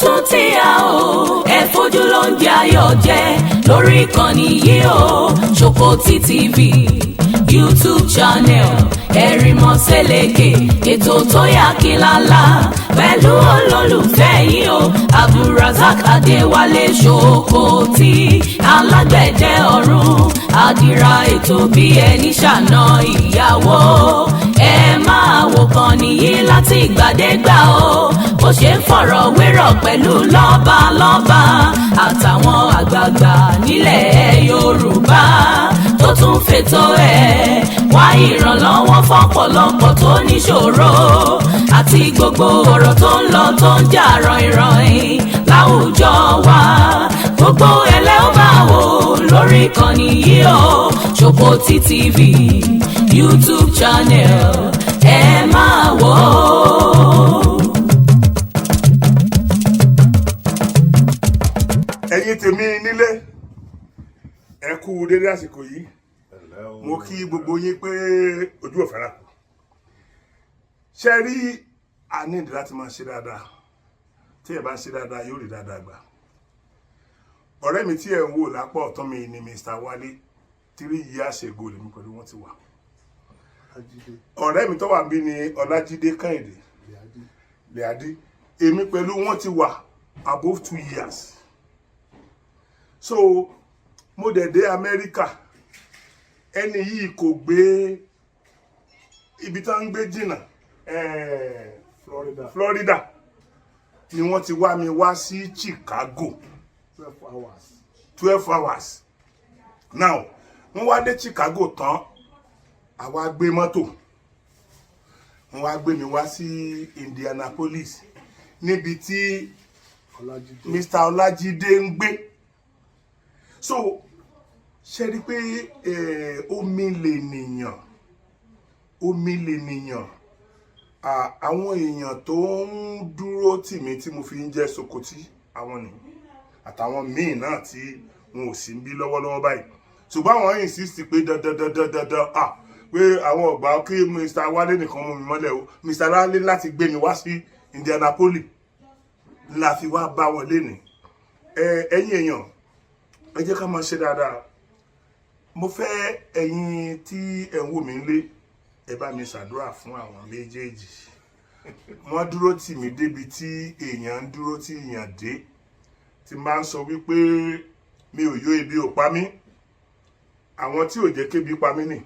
tún ti yá o ẹ fojú ló ń jẹ ayọ̀ jẹ lórí ìkànnì yìí o Ṣòkòtì TV YouTube channel Ẹ̀rìnmọ́ Sẹ́lẹ̀kẹ̀ ètò tó yà kílálà pẹ̀lú olólùfẹ́ yìí o Abdulrasaq Adéwálé Ṣòkòtì alágbẹ̀dẹ ọ̀run àdìrà ètò bí ẹni ṣàna ìyàwó ẹ máa wò kàn nìyí láti ìgbàdégbà o bó ṣe ń fọ̀rọ̀ wérọ̀ pẹ̀lú lọ́balọ́ba àtàwọn àgbààgbà nílẹ̀ Yorùbá tó tún fètò ẹ̀ wá ìrànlọ́wọ́ fọ́pọ̀lọpọ̀ tó níṣòro àti gbogbo ọ̀rọ̀ tó ń lọ tó ń jà ràn-ìràn láwùjọ wa gbogbo ẹlẹ́ ó máa wò lórí ìkànnì yìí o Ṣòkòtì TV YouTube channel ẹ máa wò ó. ẹ̀yin tèmi nílé ẹ kú dédé àsìkò yìí mo kí gbogbo yín pé ojú ò fẹ́ràn ṣe rí àníìdí láti máa ṣe dáadáa tí ẹ bá ń ṣe dáadáa yóò rí dáadáa gbà ọ̀rẹ́ mi tí ẹ ń wò lápá ọ̀tún mi ni Mr. Wálé 3 years ago lèmi pẹ̀lú wọn ti wà ọ̀rẹ́ mi tó wà bí ni Ọlájídé Kẹ́hìndé Lẹ́àdí èmi pẹ̀lú wọn ti wà above 2 years so mo dẹ̀ dé Amẹ́ríkà ẹni yìí kò gbé ibi tá ń gbé jìnnà Florida ni wọ́n ti wá mi wá sí Chicago 12 hours now wọ́n wá dé Chicago tán àwa gbé mọ́tò wọ́n wá gbé mi wá sí Indianapolis níbi tí Mr. Ọlájídé ń gbé so ṣe rí pé omi lè nìyàn àwọn èèyàn tó ń dúró tì mí tí mo fi ń jẹ́ Ṣòkòtì àwọn ni àtàwọn míì náà tí wọn ò sí ń bí lọ́wọ́lọ́wọ́ báyìí ṣùgbọ́n àwọn insist pé dandan pé àwọn ọ̀gbà kí Mr. Wálé nìkan mú mi mọ́lẹ̀ o Mr. Wálé láti gbé mi wá sí Indianapolis la fi wá bá wọn lénìí ẹ̀yin èèyàn ẹ jẹ́ ká máa ṣe dáadáa mo fẹ́ ẹ̀yin tí ẹ ń wò mí lé ẹ bá mi ṣàdúrà fún àwọn méjèèjì wọ́n dúró tì mí débi tí èèyàn ń dúró tí èèyàn dé tí máa ń sọ wípé mi ò yó ebi ò pa mí àwọn tí ò jẹ́ kébi pa mí nì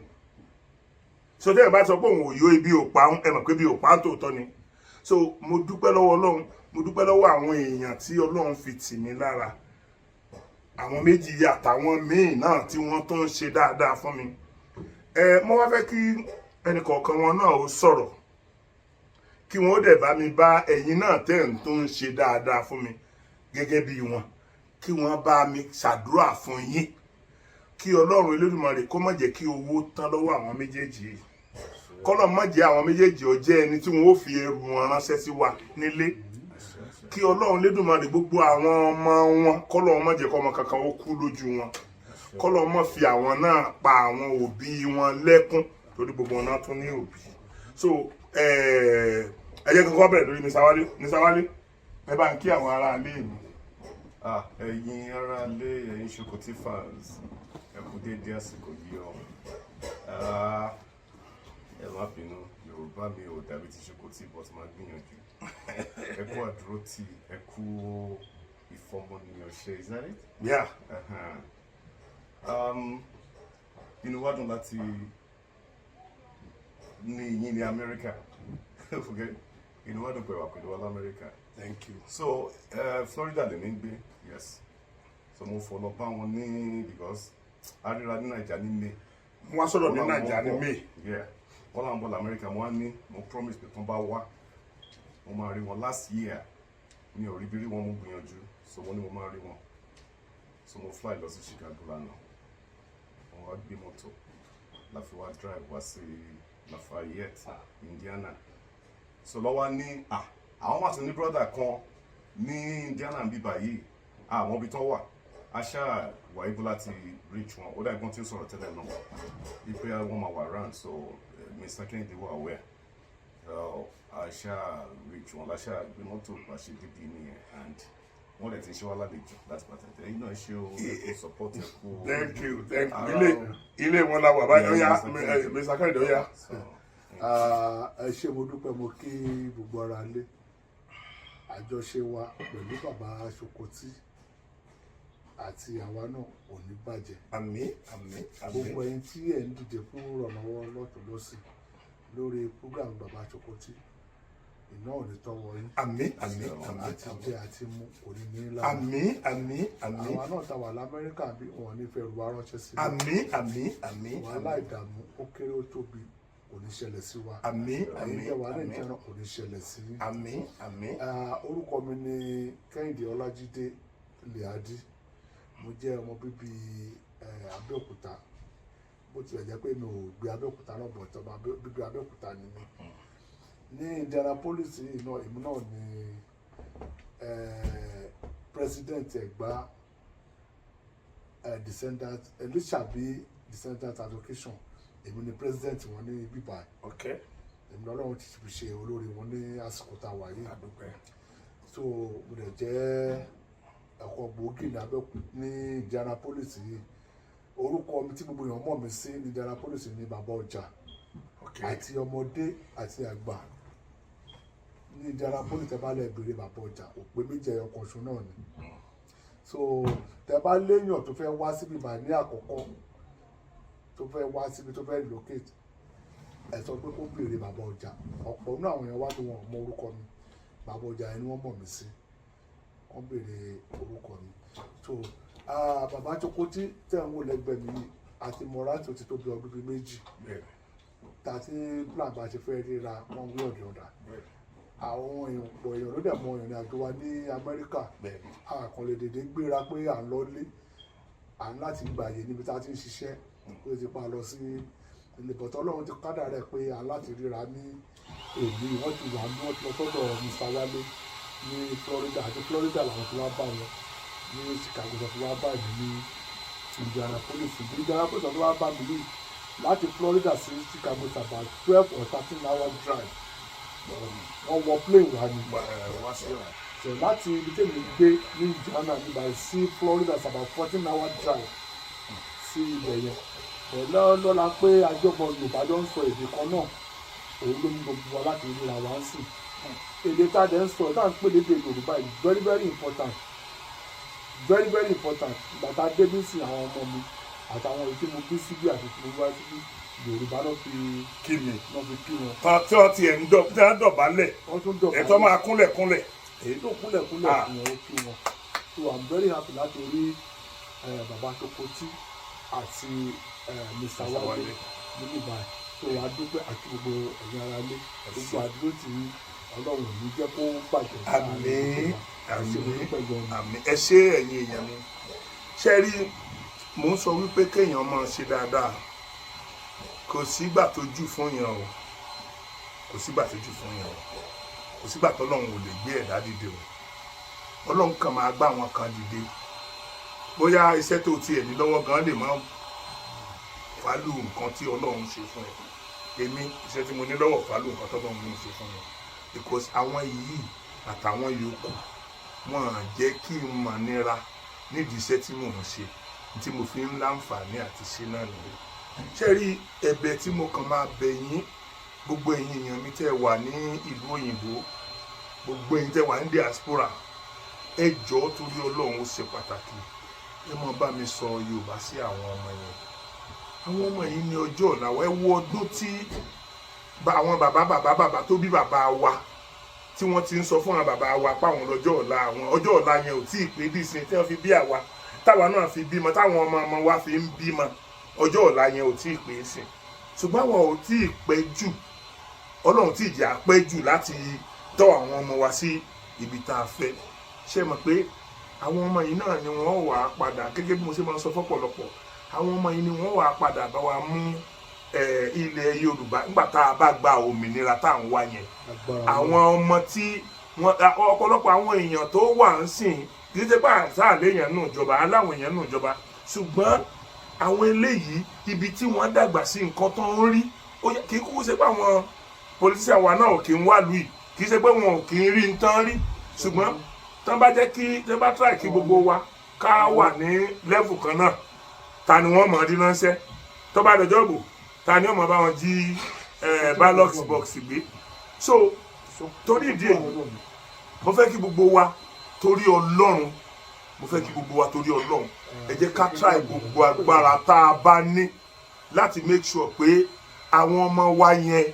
so tẹ́ ẹ bá sọ pé òun ò yó ebi ò pa ẹ mọ̀ pé ebi ò pa tòótọ́ ni so mo dúpẹ́ lọ́wọ́ Ọlọ́run mo dúpẹ́ lọ́wọ́ àwọn èèyàn tí Ọlọ́run fi tì mí lára àwọn méjì yìí àtàwọn míì náà tí wọ́n tó ń ṣe dáadáa fún mi mo wá fẹ́ kí ẹnìkọ̀ọ̀kan wọn náà ó sọ̀rọ̀ kí wọ́n ó dẹ̀ bá mi bá ẹ̀yin náà tẹ̀ ń tó ń ṣe dáadáa fún mi gẹ́gẹ́ bí wọn kí wọ́n bá mi ṣàdúrà fún yín kí Ọlọ́run Elédùmarè kó má jẹ́ kí owó tán lọ́wọ́ àwọn méjèèjì yìí kọ́lọ̀ má jẹ́ àwọn méjèèjì ó jẹ́ ẹni tí wọ́n ó fi ẹrù wọn ránṣẹ́ sí wa nílé kí Ọlọ́run Elédùmarè gbogbo àwọn ọmọ wọn kọ́lọ̀ má jẹ́ kọ́mọ kankan ó kú lójú wọn kọ́lọ̀ má fi àwọn náà pa àwọn òbí wọn lẹ́kún torí gbogbo wọn náà tún ní òbí so ẹ jẹ́ kankan bẹ̀rẹ̀ lórí Mr. Wálé ẹ bá ń kí àwọn ará ilé mi. ẹ̀yin ará ilé ẹ̀yin Ṣòkòtì fans ẹ kú déédéé àsìkò yìí ọ ẹ má bínú Yorùbá mi ò dàbí ti Ṣòkòtì but máa gbìyànjú ẹ kú àdúrótì ẹ kú ìfọmọnìyàn ṣe is that it? Yeah. Inú wa dùn láti ní yín ní Amẹ́ríkà inú wa dùn pé wà pẹ̀lú wa l'Amẹ́ríkà. Thank you. So Florida lè ní gbé yes so mo fọlọ bá wọn ní because àríra ní Naija ní May. Wọ́n sọ̀rọ̀ ní Naija ní May. Wọ́n là ń bọ̀ l'Amẹ́ríkà mo wá ní mo promise pé tó bá wá mo máa rí wọn last year mi ò rí bí rí wọn mo gbìyànjú so mo ní mo máa rí wọn so mo fly lọ sí Chicago lánàá wọ́n wá gbé mọ́tò láfi wá drive wá sí Lafayette Indiana so lọ́wọ́ ní àwọn wà tó ní brother kan ní Indiana ń bíbá yìí àwọn ibi tó wà aṣá wà able láti reach wọn ó dà gbọ́n tí ó sọ̀rọ̀ tẹ́lẹ̀ náà wípé wọ́n máa wà round so Mr. Kennedy wà aware àṣà rich wọn láṣà gbé mọ́tò pàṣẹ dídì nìyẹn and wọ́n lè ti ṣe wá lálejò láti pàtàkì ẹ̀yin náà ṣe o ẹ̀kọ́ support ẹ̀kọ́. thank you ilé wọn la wà báyìí ọ̀yá Mr. Kẹ́hìndé ọ̀yá. ẹ ṣé mo dúpẹ́ mo kí gbogbo ara lé àjọṣe wa pẹ̀lú bàbá Sokoti àti àwa náà ò ní bàjẹ́. àmín àmín àmín. gbogbo ẹ̀yin tí ẹ̀ ń dìde fún ìrànlọ́wọ́ lọ́tún lọ́sì lórí program bàbá Sokoti iná ò ní tọ́wọ́ yín. àmín àmín àmín. àti jẹ àti mu kò ní ní lára. àmín àmín àmín. àwa náà ta wà lamẹ́ríkà bí wọn ní fẹ́ ru aránṣẹ́ sí. àmín àmín àmín. wàhálà ìdààmú ó kéré ó tóbi kò ní ṣẹlẹ̀ sí wa. àmín àmín. ẹ̀yin tẹ́ wà ní ìjẹun kò ní ṣẹlẹ̀ sí. àmín àmín. orúkọ mi ni Kẹ́hìndé Ọlájídé Lèádì mo jẹ́ ọmọ bíbí Abẹ́òkúta bó tilẹ̀ jẹ́ pé mi ò gbé Abẹ́òkúta náà bọ̀ tọ́ bíbí Abẹ́òkúta ni mi ní Indianapolis náà èmi náà ni president Ẹ̀gbá descendant Elishabi descendant association èmi ni president wọn ní bíbá èmi lọ́lọ́run ti fi ṣe olórí wọn ní àsìkò tá a wà yìí so mo dẹ̀ jẹ́ ẹ̀kọ́ gbòógì ní Indianapolis yìí orúkọ mi tí gbogbo èèyàn mọ̀ mí sí ní Indianapolis ní bàbá ọjà àti ọmọdé àti àgbà ní Indianapolis tẹ́ bá lè béèrè bàbá ọjà òpè méjì ẹyọ kan ṣo náà ni so tẹ́ bá léèyàn tó fẹ́ wá síbi bá ní àkọ́kọ́ tó fẹ́ wá síbi tó fẹ́ relocate ẹ sọ pé kó béèrè bàbá ọjà ọ̀pọ̀ nínú àwọn èèyàn wá ní wọn mọ orúkọ mi bàbá ọjà yẹn ni wọ́n mọ̀ mí sí wọ́n béèrè orúkọ mi so bàbá Sokoti tẹ̀ ń wò lẹ́gbẹ̀ẹ́ mi àti mọ̀rántì ti tó bí ọdún bíi méjì tàti plan bá ṣe fẹ́ ríra wọ́n wí ọ̀dẹ̀ ọ̀dà àwọn èèyàn pọ̀ èèyàn ló dẹ̀ mọ ìrìn àjò wa ní Amẹ́ríkà àkànlè dédé gbéra pé à ń lọlé à ń láti gbàyè níbi tá a ti ń ṣiṣẹ́ pé ti pa lọ sí ilé bọ̀tọ̀ Ọlọ́run ti kádà rẹ̀ pé à ń láti ríra ní èmi wọ́n ti wà ní wọ́n ti lọ sọ́dọ̀ Mr. Wálé ní Florida àti Florida làwọn ti wá bá wọn ní Chicago tó fi wá bá mi ní Indianapolis tó wá bá mi ní láti Florida sí Chicago is about 12 or 13 hour drive wọ́n wọ plane wá ní so láti ibi tí èmi gbé ní Indiana nígbà sí Florida is about 14 hour drive sí ibẹ̀ yẹn lọ́la pé àjọpọ̀ Yorùbá jọ ń sọ èdè kan náà òun ló ní gbogbo wa láti ríra wá ń sìn èdè tá a dẹ̀ ń sọ tá à ń pè lédè Yorùbá is very very important very very important ìgbà tá a dé bí sí àwọn ọmọ mi àtàwọn èyí tí mo bí síbí àti tí mo wá síbí Yorùbá náà fi kí mi náà fi kí wọn. tí wọ́n ti ẹ̀ ń dọ̀bálẹ̀ wọ́n tún dọ̀bálẹ̀ ẹ̀tọ́ máa kúnlẹ̀ èyí tó kúnlẹ̀ fún wọn ó kí wọn so I'm very happy láti rí bàbá Sokoti àti Mr. Wálé níbi báyìí so a dúpẹ́ àti gbogbo ẹ̀yin ara lé gbogbo àdúró tì í Ọlọ́run ní jẹ́ kó bàjẹ́ àmín àmín ẹ ṣé ẹ̀yin èèyàn mi ṣe rí mò ń sọ wípé kéèyàn máa ṣe dáadáa kò sígbà tó jù fún yàn o kò sígbà tó jù fún yàn o kò sígbà tó Ọlọ́run ò lè gbé ẹ̀dá dìde o Ọlọ́run kan máa gbá àwọn kan dìde bóyá iṣẹ́ tó tiẹ̀ ní lọ́wọ́ gan lè máa fálù nǹkan tí Ọlọ́run ṣe fún ẹ èmi iṣẹ́ tí mo ní lọ́wọ́ fálù nǹkan tó Ọlọ́run ṣe fún mi because àwọn yìí àtàwọn yòókù wọn à jẹ́ kí n mọ̀ nira nídìí iṣẹ́ tí mò ń ṣe tí mo fi ń láǹfààní àti ṣe náà nìyẹn ṣe rí ẹ̀bẹ̀ tí mo kàn máa bẹ̀ yín gbogbo ẹ̀yin èèyàn mi tẹ́ wà ní ìlú òyìnbó gbogbo ẹ̀yin tẹ́ wà ní diaspora ẹ jọ̀ọ́ torí Ọlọ́run ó ṣe pàtàkì ẹ mọ bá mi sọ Yorùbá sí àwọn ọmọ yẹn àwọn ọmọ yìí ní ọjọ́ ọ̀la ẹ wo ọdún tí àwọn bàbá tó bí bàbá wa tí wọ́n ti ń sọ fún àwọn bàbá wa páwọn lọ́jọ́ ọ̀la àwọn ọjọ́ ọ̀la yẹn ò tí ì pé bí ìsìn tí wọ́n fi bí àwa táwa náà fi bímọ táwọn ọmọ wa fi ń bímọ ọjọ́ ọ̀la yẹn ò tí ì pé sìn ṣùgbọ́n àwọn ò tí ì pẹ́ jù Ọlọ́run tí ì jẹ́ àpẹ́ jù láti tọ́ àwọn ọmọ wa sí ibi tá a fẹ́ ṣe mọ̀ pé àwọn ọmọ yìí náà ni wọ́n wà á padà gẹ́gẹ́ bí mo ṣe máa ń sọ fọ́pọ̀lọpọ̀ àwọn ọmọ yìí ni wọ́n wà á padà bá wa mú ilẹ̀ Yorùbá nígbà tá a bá gba òmìnira tá à ń wá yẹn àwọn ọmọ tí ọ̀pọ̀lọpọ̀ àwọn èèyàn tó wà ń sìn kì í ṣe pé àṣà léèyàn nù ìjọba aláwọ̀ èèyàn nù ìjọba ṣùgbọ́n àwọn eléyìí ibi tí wọ́n dàgbà sí nǹkan tó ń rí kì í kúkú ṣe pé àwọn politician wa náà ò kí ń wá lùí kì í ṣe pé wọn ò kí ń rí ń tán rí ṣùgbọ́n tán bá jẹ́ kí tán bá try kí gbogbo wa ká wà ní level kan náà ta ni wọ́n mọ̀ ọ́ dín ránṣẹ́ tó bá dọjọ́ ìbò ta ni wọ́n mọ̀ bá wọn jí ballot box gbé so torí ìdí èyí mo fẹ́ kí gbogbo wa torí Ọlọ́run mo fẹ́ kí gbogbo wa torí Ọlọ́run ẹ jẹ́ ká try gbogbo agbára tá a bá ní láti make sure pé àwọn ọmọ wa yẹn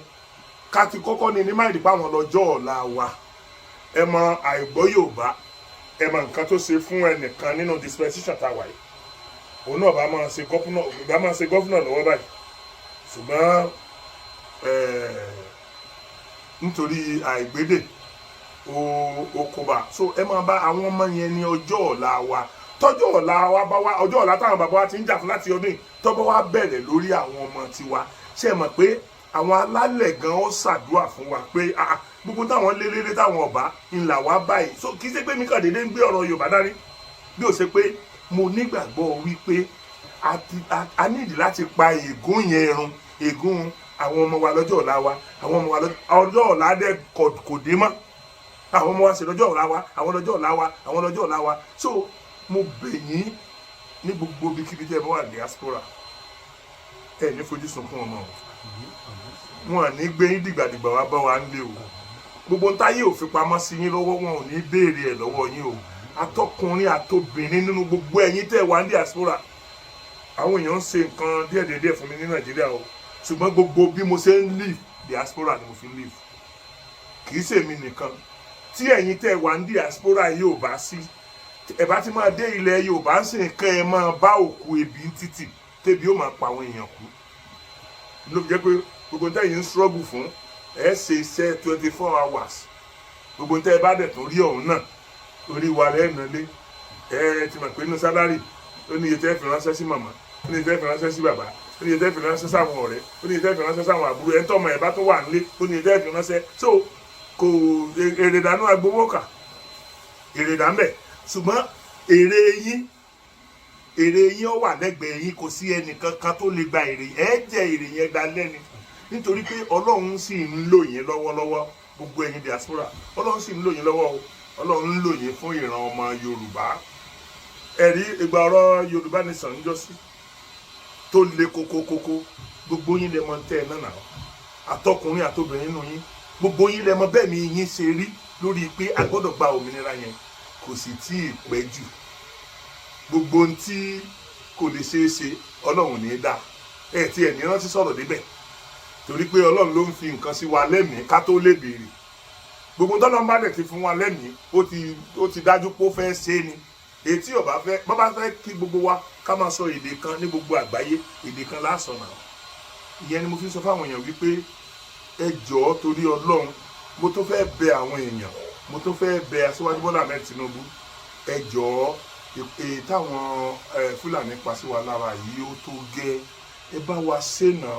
ká ti kọ́kọ́ ní máìlì pa àwọn lọ́jọ́ ọ̀la wa ẹ mọ àìgbọ́ Yorùbá ẹ mọ nǹkan tó ṣe fún ẹnìkan nínú dispensation tá a wà yìí òun náà bá máa ṣe gọ́fúnà lọ́wọ́ báyìí ṣùgbọ́n nítorí àìgbédè okòbá so ẹ máa bá àwọn ọmọ yẹn ní ọjọ́ ọ̀la wa tọ́jọ́ ọ̀la wa bá wá ọjọ́ ọ̀la táwọn bàbá wa ti ń jà fún láti ọdún yìí tọ́bọ̀ wa bẹ̀rẹ̀ lórí àwọn ọmọ tiwa ṣe mọ̀ pé àwọn alálẹ̀ gan ó ṣàdúrà fún wa pé gbogbo táwọn lélẹ́lẹ́ táwọn ọba ńlá wa báyìí so kì í ṣe pé mi kàn déédéé ń gbé ọ̀rọ̀ Yorùbá dání bí ó ṣe pé mo nígbàgbọ́ wípé a nídìí láti pa ègún yẹn run ègún àwọn ọmọ wa lọ́jọ́ ọ̀la wa àwọn ọmọ wa lọ́jọ́ ọ̀la dẹ̀ kò dé mọ́ àwọn ọmọ wa ṣe lọ́jọ́ ọ̀la wa àwọn lọ́jọ́ ọ̀la wa àwọn lọ́jọ́ ọ̀la wa so mo bẹ̀ yín ní gbogbo ibikíbi tẹ́ ẹ bá wà diaspora ẹ ní fojú sunkún ọmọ wọn ní gbé yín dìgbàdìgbà wá bá wa ń lé o gbogbo ntáyé ò fi pamọ́ sí yín lọ́wọ́ wọn ò ní béèrè ẹ̀ lọ́wọ́ yín o atọkùnrin àtobìnrin nínú gbogbo ẹ̀yin tẹ́ wà ní diaspora àwọn èèyàn ń ṣe nǹkan díẹ̀díẹ̀ fún mi ní Nàìjíríà o ṣùgbọ́n gbogbo bí mo ṣe ń live diaspora ni mo fi ń live kì í ṣèmi nìkan tí ẹ̀yin tẹ́ wà ní diaspora yóò bá sí ẹ bá ti máa dé ilẹ̀ Yorùbá ń ṣe nǹkan ẹ máa bá òkú ebi títì tẹ́bi ó máa pa àwọn èèyàn kú ló fi jẹ́ pé gbogbo tẹ́ yìí ń struggle fún ẹ ṣe iṣẹ́ 24 hours gbogbo tẹ́ ẹ bá dẹ̀ tó rí ọ̀hún náà orí wa rẹ̀ nàlé ẹ ti mọ̀ pé inú sálárì ó ní iye tẹ́ fi ránṣẹ́ sí màmá ó ní iye tẹ́ fi ránṣẹ́ sí bàbá ó ní iye tẹ́ fi ránṣẹ́ sáwọn ọ̀rẹ́ ó ní iye tẹ́ fi ránṣẹ́ sáwọn àbúrò ẹ̀ ń tọ́mọ ẹ̀ bá tó wà nílé ó ní iye tẹ́ fi ránṣẹ́ so kò èrè dànù agbowó kà èrè dàmbẹ̀ ṣùgbọ́n èrè yín ó wà lẹ́gbẹ̀ẹ́ yín kò sí ẹnìkankan tó lè gba èrè ẹ jẹ èrè yẹn gba lẹ́ni nítorí pé Ọlọ́run sì ń lò yín lọ́wọ́lọ́wọ́ gbogbo ẹ̀yin diaspora Ọlọ́run sì ń lò yín lọ́wọ́ o Ọlọ́run ń lò yín fún ìran ọmọ Yorùbá ẹ̀rí ìgbà ọ̀rọ̀ Yorùbá nation ń jọ sí tó le kókókókó gbogbo yín lè mọ tẹ́ ẹ náà àtọkùnrin àtobìnrin nínú yín gbogbo yín lè mọ bẹ́ẹ̀ mi yín ṣe rí lórí pé a gbọ́dọ̀ gba òmìnira yẹn kò sì tí ì pẹ́ jù gbogbo ohun tí kò lè ṣeé ṣe Ọlọ́run ní í dá ẹ tí ẹ̀ ní rántí sọ̀rọ̀ débẹ̀ torí pé Ọlọ́run ló ń fi nǹkan sí wa lẹ́mìí ká tó lè béèrè gbogbo tọ́lọ́run bá dẹ̀ ti fún wa lẹ́mìí ó ti dájú pé ó fẹ́ ṣe é ni èyí tí ọba fẹ́ bọ́ bá fẹ́ kí gbogbo wa ká máa sọ èdè kan ní gbogbo àgbáyé èdè kan lásán náà ìyẹn ni mo fi sọ fáwọn èèyàn wípé ẹ jọ̀ọ́ torí Ọlọ́run mo tó fẹ́ bẹ àwọn èèyàn mo tó fẹ́ bẹ Aṣíwájú Bọ́lá Ahmed Tinubu ẹ jọ̀ọ́ èyí táwọn Fúlàní pa sí wa lára yìí ó tó gẹ́ ẹ bá wa ṣe náà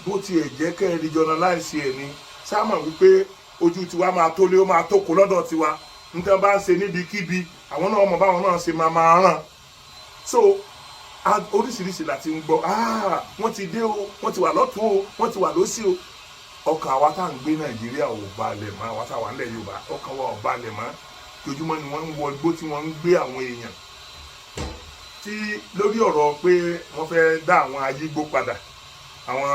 bó tiẹ̀ jẹ́ kẹ́ ẹ regionalize ẹ̀ ni sáàmà wípé ojú tiwa máa tó lé ó máa tó kó lọ́dọ̀ tiwa nítorí bá ń ṣe níbikíbi àwọn náà mọ̀ báwọn náà ṣe máa ràn so oríṣiríṣi láti ń gbọ́ wọ́n ti dé o wọ́n ti wà lọ́tún o wọ́n ti wà lósì o ọkàn àwa tá à ń gbé Nàìjíríà ò balẹ̀ mọ́ àwa tá à wà nílẹ̀ Yorùbá ọkàn wa ò balẹ̀ mọ́ ojoojúmọ́ ni wọ́n ń wọ igbó tí wọ́n ń gbé àwọn èèyàn tí lórí ọ̀rọ̀ pé wọ́n fẹ́ dá àwọn ayígbó padà àwọn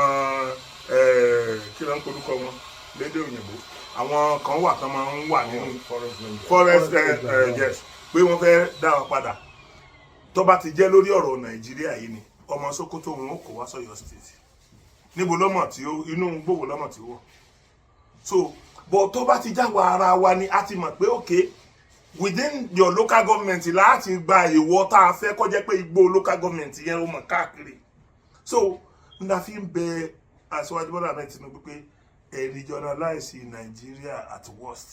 kí ló ń korúkọ wọn lédè òyìnbó àwọn kan wà tán máa ń wà nínú forest yes pé wọ́n fẹ́ dá wọn padà tó bá ti jẹ́ lórí ọ̀rọ̀ Nàìjíríà yìí ni ọmọ Sókótó wọn kò wá sọ́yọ́ state níbo lọ́mọ̀ tí ó inú gbòòwò lọ́mọ̀ tí ó wọ̀ so bọ̀ tó bá ti jáwọ́ ara wa ni a ti mọ̀ pé okay within your local government láti gba ìwọ tá a fẹ́ kó jẹ́ pé igbó local government yẹn ó mọ̀ káàkiri so n fi ń bẹ Aṣíwájú Bọ́lá Ahmed Tinubu pé ẹ regionalize Nigeria at worst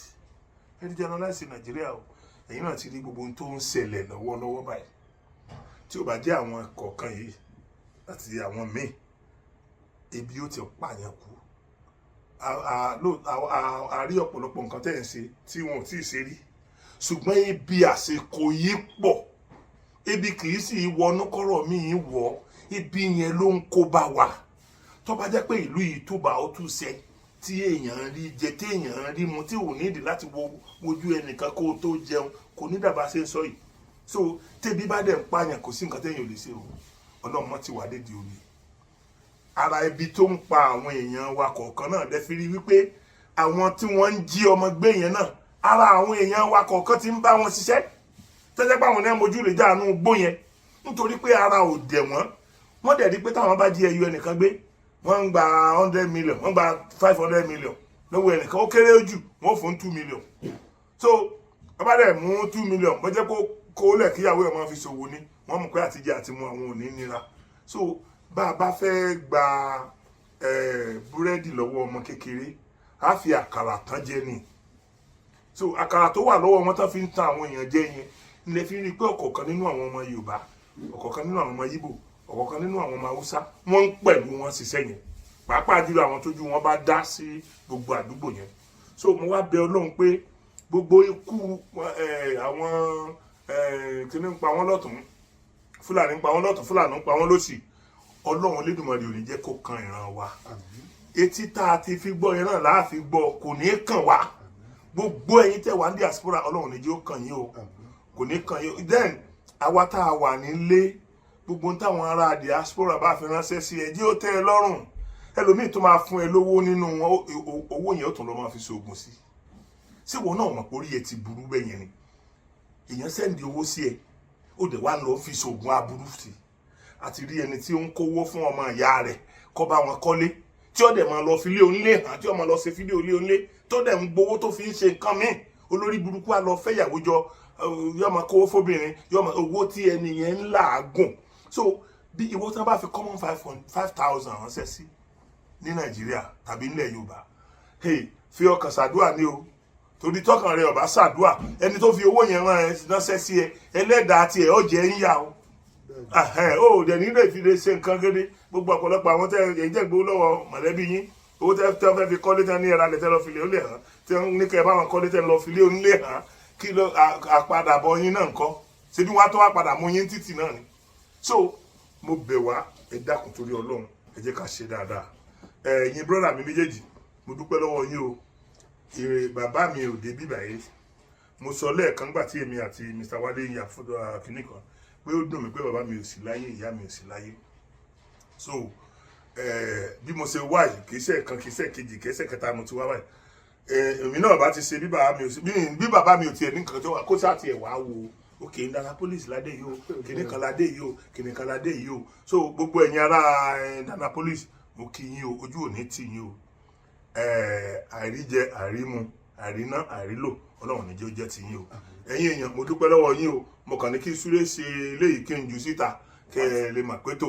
ẹ regionalize Nigeria o ẹ̀yin náà ti rí gbogbo ohun tó ń ṣẹlẹ̀ lọ́wọ́lọ́wọ́ báyìí tí ó bá jẹ́ àwọn kọ̀ọ̀kan yìí àti àwọn míì ebi ó ti pààyàn kú a rí ọ̀pọ̀lọpọ̀ nǹkan tẹ́ ẹ̀ ń ṣe tí wọn ò tí ì ṣe rí ṣùgbọ́n ibi àsìkò yìí pọ̀ ibi kì í sì wọnú kọ́rọ̀ míì wọ̀ ibi yẹn ló ń kó bá wa tó bá jẹ́ pé ìlú yìí tó bá ó tún ṣe tí èèyàn rí jẹ tí èèyàn rí mu tí ò nídìí láti wojú ẹnìkan kó tó jẹun kò ní dàbá ṣe ń sọ yìí so tẹ́bí bá dẹ̀ ń pààyàn kò sí nǹkan téèyàn ò lè ṣe o ọlọ́run mọ́ ti wà dédìí omi ara ibi tó ń pa àwọn èèyàn wa kọ̀ọ̀kan náà dẹ́ fi rí wípé àwọn tí wọ́n ń jí ọmọ gbé yẹn náà ara àwọn èèyàn wa kọ̀ọ̀kan ti ń bá wọn ṣiṣẹ́ tẹ́jẹ́ pé àwọn náà mojú lè jáàánú gbó yẹn nítorí pé ara ò dẹ̀ wọ́n dẹ̀ rí pé táwọn bá jí ẹyọ ẹnìkan gbé wọ́n ń gba 100 million wọ́n gba 500 million lọ́wọ́ ẹnìkan ó kéré jù wọ́n fún 2 million so wọ́n bá dẹ̀ mú 2 million bó jẹ́ kó lẹ̀ kíyàwó ẹ̀ máa fi ṣòwò ní wọ́n mú pé àtijọ́ àti mu àwọn ò ní nira so bá a bá fẹ́ gba búrẹ́dì lọ́wọ́ ọmọ kékeré á fi àkàrà tán jẹ ni so àkàrà tó wà lọ́wọ́ wọn tán fi ń tan àwọn èèyàn jẹ yẹn ilẹ̀ fi rí i pé ọ̀kọ̀ọ̀kan nínú àwọn ọmọ Yorùbá ọ̀kọ̀ọ̀kan nínú àwọn ọmọ Yíbò ọ̀kọ̀ọ̀kan nínú àwọn ọmọ Haúsá wọ́n ń pẹ̀lú wọn ṣiṣẹ́ yẹn pàápàá jùlọ àwọn tójú wọn bá dá sí gbogbo àdúgbò yẹn so mo wá bẹ̀ Ọlọ́run pé gbogbo ikú àwọn kìnnì ń pa wọ́n lọ́tún Fúlàní ń pa wọ́n lọ́tún Fúlàní ń pa wọ́n lósì Ọlọ́run Olódùmarè ò ní jẹ́ kó kan ìran wa etí tá a ti fi gbọ́ yẹn náà láà fi gbọ́ kò ní kàn wá gbogbo ẹ̀yin tẹ́ wà ní diaspora Ọlọ́run ní jẹ́ ó kàn yín o kò ní kàn yín then àwa tá a wà nílé gbogbo táwọn ará diaspora bá fi ránṣẹ́ sí ẹ jẹ́ ó tẹ́ ẹ lọ́rùn ẹlòmíì tó máa fún ẹ lówó nínú owó yẹn ó tún lọ máa fi ṣoògùn sí ṣé wọn náà mọ̀ pé orí ẹ ti burú bẹ́ẹ̀ yẹn ni èèyàn sẹ́ndì owó sí ẹ ó dẹ̀ wá lọ fi ṣoògùn aburú sí àti rí ẹni tí ó ń kówó fún ọmọ ìyá rẹ̀ kó bá wọn kọ́lé tí ó dẹ̀ máa lọ fi lé onílé hàn tí ó máa lọ ṣe fídíò lé onílé tó dẹ̀ ń gbowó tó fi ń ṣe nǹkan míì olórí burúkú á lọ fẹ́yàwó jọ yóò máa kówó fóbìnrin yóò máa owó tí ẹni yẹn ń làágùn so bí ìwọ tí wọn bá fi common 5,000 ránṣẹ́ sí ní Nàìjíríà tàbí nílẹ̀ Yorùbá fi ọkàn ṣàdúà ní o torí tọkàn rẹ ọba ṣàdúà ẹni tó fi owó yẹn ránṣẹ́ sí ẹ ẹlẹ́dàá tiẹ̀ ọ̀jẹ̀ ń yà o ó dẹ̀ nílò ìfilé ṣe nǹkan gédé gbogbo ọ̀pọ̀lọpọ̀ àwọn tẹ́ ẹ̀jẹ̀ gbowó lọ́wọ́ mọ̀lẹ́bí yín owó tẹ́ fẹ́ fi kọ́lé tẹ́ ní ẹ̀rọ alẹ́ tẹ́ lọ filé ó lè hàn tẹ́ ní kẹ́ ẹ bá wọn kọ́lé tẹ́ lọ filé ó lè hàn kí ló àpadàbọ̀ yín náà ńkọ́ ṣé bí wọ́n á tó wá padà mú yín títì náà ni so mo bẹ̀ wá ẹ dákun torí Ọlọ́run ẹ jẹ́ ká ṣe dáadáa ẹ̀yin brọ́dà mi méjèèjì mo dúpẹ́ lọ́wọ́ yín o èrè bàbá mi ò dé bíbà yìí mo sọ lẹ́ẹ̀kan gbà tí èmi àti Mr. Wálé yà fọ́dọ̀ kìnnì kan pé ó dùn mí pé bàbá mi ò sí láyé ìyá mi ò sí láyé so bí mo ṣe wá yìí kìí ṣe kan kìí ṣe kejì kìí ṣe kẹta mo ti wá wáyìí èmi náà bá ti ṣe bí bàbá mi ò tiẹ̀ ní nǹkan tó wà kó sáà tiẹ̀ wá wo òkè Indianapolis ládé yìí o kìnì kan ládé yìí o kìnì kan ládé yìí o so gbogbo ẹ̀yin ará Indianapolis mo kí yín o ojú ò ní tì yín o àìríjẹ àìrímu àìríná àìrílò Ọlọ́run níjẹ́ ó jẹ́ ti yín o ẹ̀yin èèyàn mo dúpẹ́ lọ́wọ́ yín o mo kàn ní kí súré ṣe eléyìí kí n jù síta kẹ́ ẹ lè mà pé tò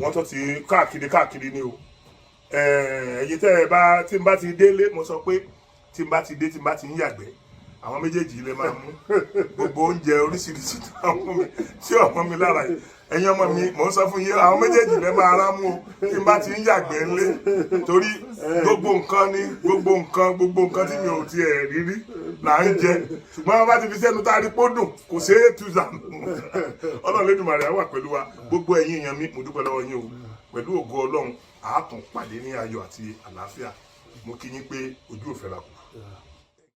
wọ́n tó ti káàkiri ni o ẹ̀yin tẹ́ ẹ bá tí n bá ti délé mo sọ pé tí n bá ti dé tí n bá ti ń yàgbẹ́ àwọn méjèèjì lè máa mú gbogbo oúnjẹ oríṣiríṣi tí ọmọ mi lára yìí ẹ̀yin ọmọ mi mò ń sọ fún yín àwọn méjèèjì lè máa rá mú o tí n bá ti ń yàgbẹ́ ńlé torí gbogbo nǹkan tí mi ò tiẹ̀ rírí là ń jẹ ṣùgbọ́n wọn bá ti fi sẹ́nu tá a rí pódùn kò ṣeé tú zàmù Ọlọ́run Olódùmarè á wà pẹ̀lú wa gbogbo ẹ̀yin èèyàn mi mo dúpẹ́ lọ́wọ́ yín o pẹ̀lú ògo Ọlọ́run àá tún pàdé ní ayọ̀ àti àlàáfíà mo kí yín pé ojú ò fẹ́ la kù.